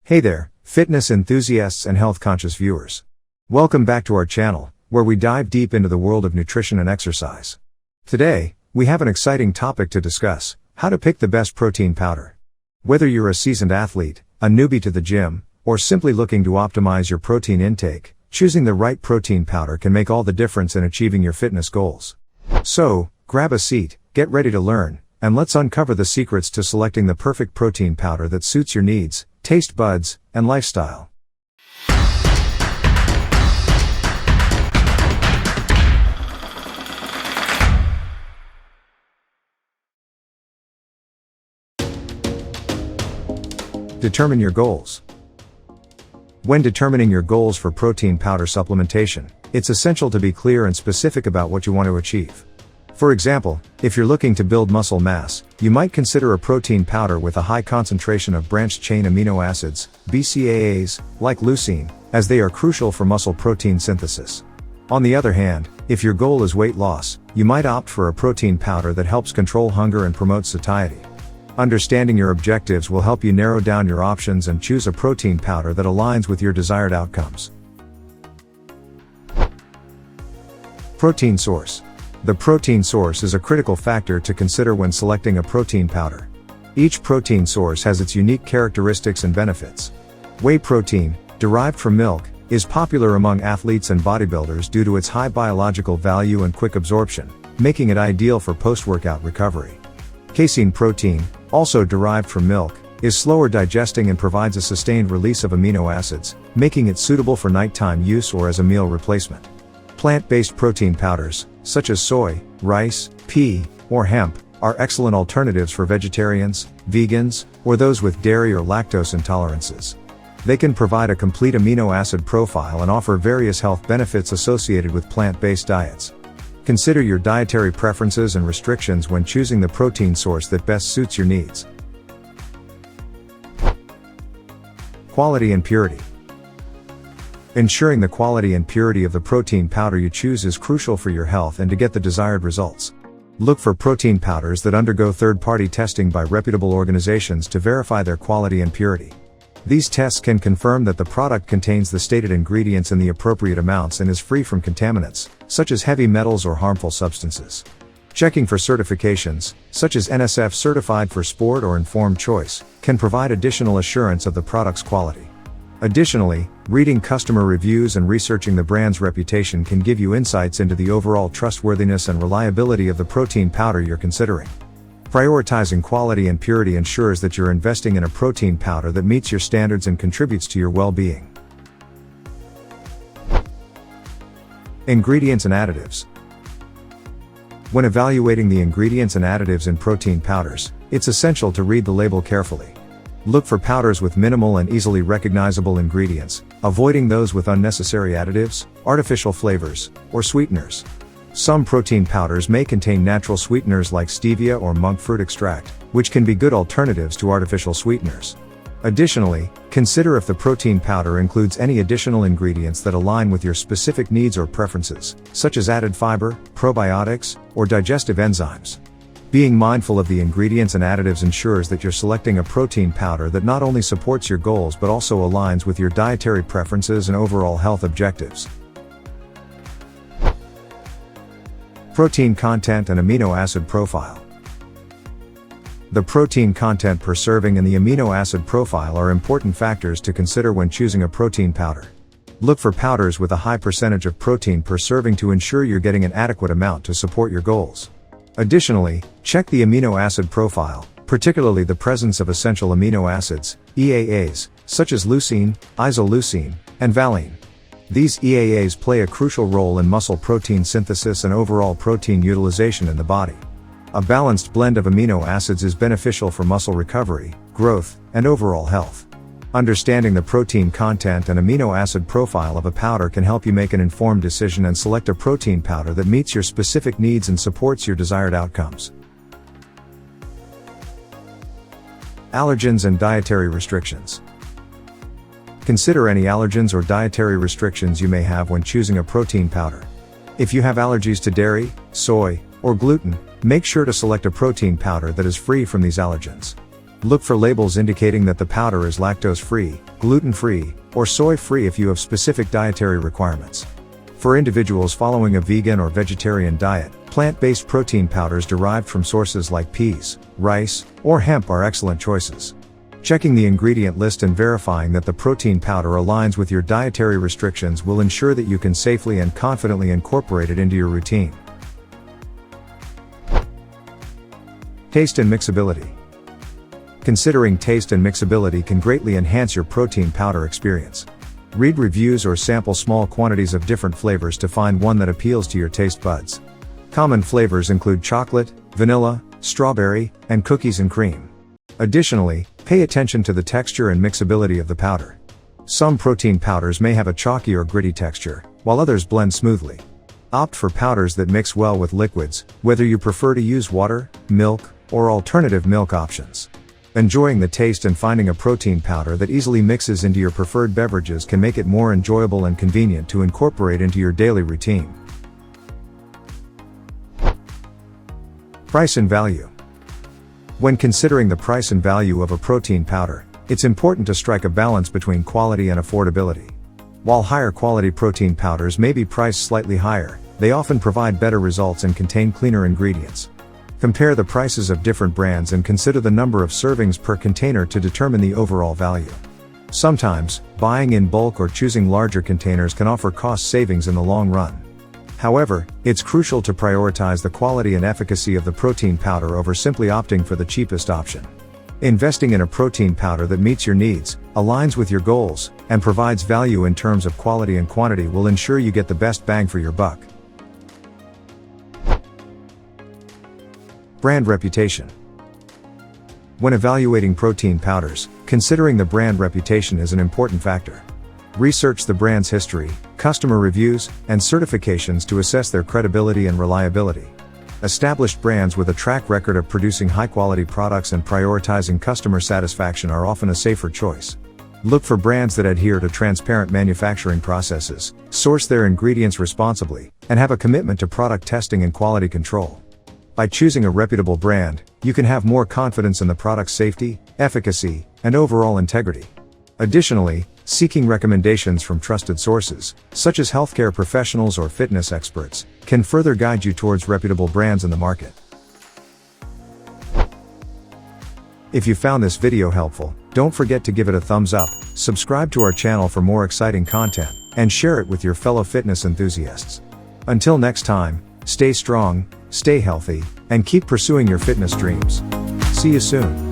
Hey there, fitness enthusiasts and health-conscious viewers. Welcome back to our channel, where we dive deep into the world of nutrition and exercise. Today, we have an exciting topic to discuss: how to pick the best protein powder. Whether you're a seasoned athlete, a newbie to the gym, or simply looking to optimize your protein intake, choosing the right protein powder can make all the difference in achieving your fitness goals. So, grab a seat, get ready to learn, and let's uncover the secrets to selecting the perfect protein powder that suits your needs, taste buds, and lifestyle. Determine your goals. When determining your goals for protein powder supplementation, it's essential to be clear and specific about what you want to achieve. For example, if you're looking to build muscle mass, you might consider a protein powder with a high concentration of branched-chain amino acids, BCAAs, like leucine, as they are crucial for muscle protein synthesis. On the other hand, if your goal is weight loss, you might opt for a protein powder that helps control hunger and promote satiety. Understanding your objectives will help you narrow down your options and choose a protein powder that aligns with your desired outcomes. Protein source. The protein source is a critical factor to consider when selecting a protein powder. Each protein source has its unique characteristics and benefits. Whey protein, derived from milk, is popular among athletes and bodybuilders due to its high biological value and quick absorption, making it ideal for post-workout recovery. Casein protein, also derived from milk, is slower digesting and provides a sustained release of amino acids, making it suitable for nighttime use or as a meal replacement. Plant-based protein powders, such as soy, rice, pea, or hemp, are excellent alternatives for vegetarians, vegans, or those with dairy or lactose intolerances. They can provide a complete amino acid profile and offer various health benefits associated with plant-based diets. Consider your dietary preferences and restrictions when choosing the protein source that best suits your needs. Quality and purity. Ensuring the quality and purity of the protein powder you choose is crucial for your health and to get the desired results. Look for protein powders that undergo third-party testing by reputable organizations to verify their quality and purity. These tests can confirm that the product contains the stated ingredients in the appropriate amounts and is free from contaminants, such as heavy metals or harmful substances. Checking for certifications, such as NSF Certified for Sport or Informed Choice, can provide additional assurance of the product's quality. Additionally, reading customer reviews and researching the brand's reputation can give you insights into the overall trustworthiness and reliability of the protein powder you're considering. Prioritizing quality and purity ensures that you're investing in a protein powder that meets your standards and contributes to your well-being. Ingredients and additives. When evaluating the ingredients and additives in protein powders, it's essential to read the label carefully. Look for powders with minimal and easily recognizable ingredients, avoiding those with unnecessary additives, artificial flavors, or sweeteners. Some protein powders may contain natural sweeteners like stevia or monk fruit extract, which can be good alternatives to artificial sweeteners. Additionally, consider if the protein powder includes any additional ingredients that align with your specific needs or preferences, such as added fiber, probiotics, or digestive enzymes. Being mindful of the ingredients and additives ensures that you're selecting a protein powder that not only supports your goals but also aligns with your dietary preferences and overall health objectives. Protein content and amino acid profile. The protein content per serving and the amino acid profile are important factors to consider when choosing a protein powder. Look for powders with a high percentage of protein per serving to ensure you're getting an adequate amount to support your goals. Additionally, check the amino acid profile, particularly the presence of essential amino acids, EAAs, such as leucine, isoleucine, and valine. These EAAs play a crucial role in muscle protein synthesis and overall protein utilization in the body. A balanced blend of amino acids is beneficial for muscle recovery, growth, and overall health. Understanding the protein content and amino acid profile of a powder can help you make an informed decision and select a protein powder that meets your specific needs and supports your desired outcomes. Allergens and dietary restrictions. Consider any allergens or dietary restrictions you may have when choosing a protein powder. If you have allergies to dairy, soy, or gluten, make sure to select a protein powder that is free from these allergens. Look for labels indicating that the powder is lactose-free, gluten-free, or soy-free if you have specific dietary requirements. For individuals following a vegan or vegetarian diet, plant-based protein powders derived from sources like peas, rice, or hemp are excellent choices. Checking the ingredient list and verifying that the protein powder aligns with your dietary restrictions will ensure that you can safely and confidently incorporate it into your routine. Taste and mixability. Considering taste and mixability can greatly enhance your protein powder experience. Read reviews or sample small quantities of different flavors to find one that appeals to your taste buds. Common flavors include chocolate, vanilla, strawberry, and cookies and cream. Additionally, pay attention to the texture and mixability of the powder. Some protein powders may have a chalky or gritty texture, while others blend smoothly. Opt for powders that mix well with liquids, whether you prefer to use water, milk, or alternative milk options. Enjoying the taste and finding a protein powder that easily mixes into your preferred beverages can make it more enjoyable and convenient to incorporate into your daily routine. Price and value. When considering the price and value of a protein powder, it's important to strike a balance between quality and affordability. While higher quality protein powders may be priced slightly higher, they often provide better results and contain cleaner ingredients. Compare the prices of different brands and consider the number of servings per container to determine the overall value. Sometimes, buying in bulk or choosing larger containers can offer cost savings in the long run. However, it's crucial to prioritize the quality and efficacy of the protein powder over simply opting for the cheapest option. Investing in a protein powder that meets your needs, aligns with your goals, and provides value in terms of quality and quantity will ensure you get the best bang for your buck. Brand reputation. When evaluating protein powders, considering the brand reputation is an important factor. Research the brand's history, customer reviews, and certifications to assess their credibility and reliability. Established brands with a track record of producing high-quality products and prioritizing customer satisfaction are often a safer choice. Look for brands that adhere to transparent manufacturing processes, source their ingredients responsibly, and have a commitment to product testing and quality control. By choosing a reputable brand, you can have more confidence in the product's safety, efficacy, and overall integrity. Additionally, seeking recommendations from trusted sources, such as healthcare professionals or fitness experts, can further guide you towards reputable brands in the market. If you found this video helpful, don't forget to give it a thumbs up, subscribe to our channel for more exciting content, and share it with your fellow fitness enthusiasts. Until next time, stay strong, stay healthy, and keep pursuing your fitness dreams. See you soon.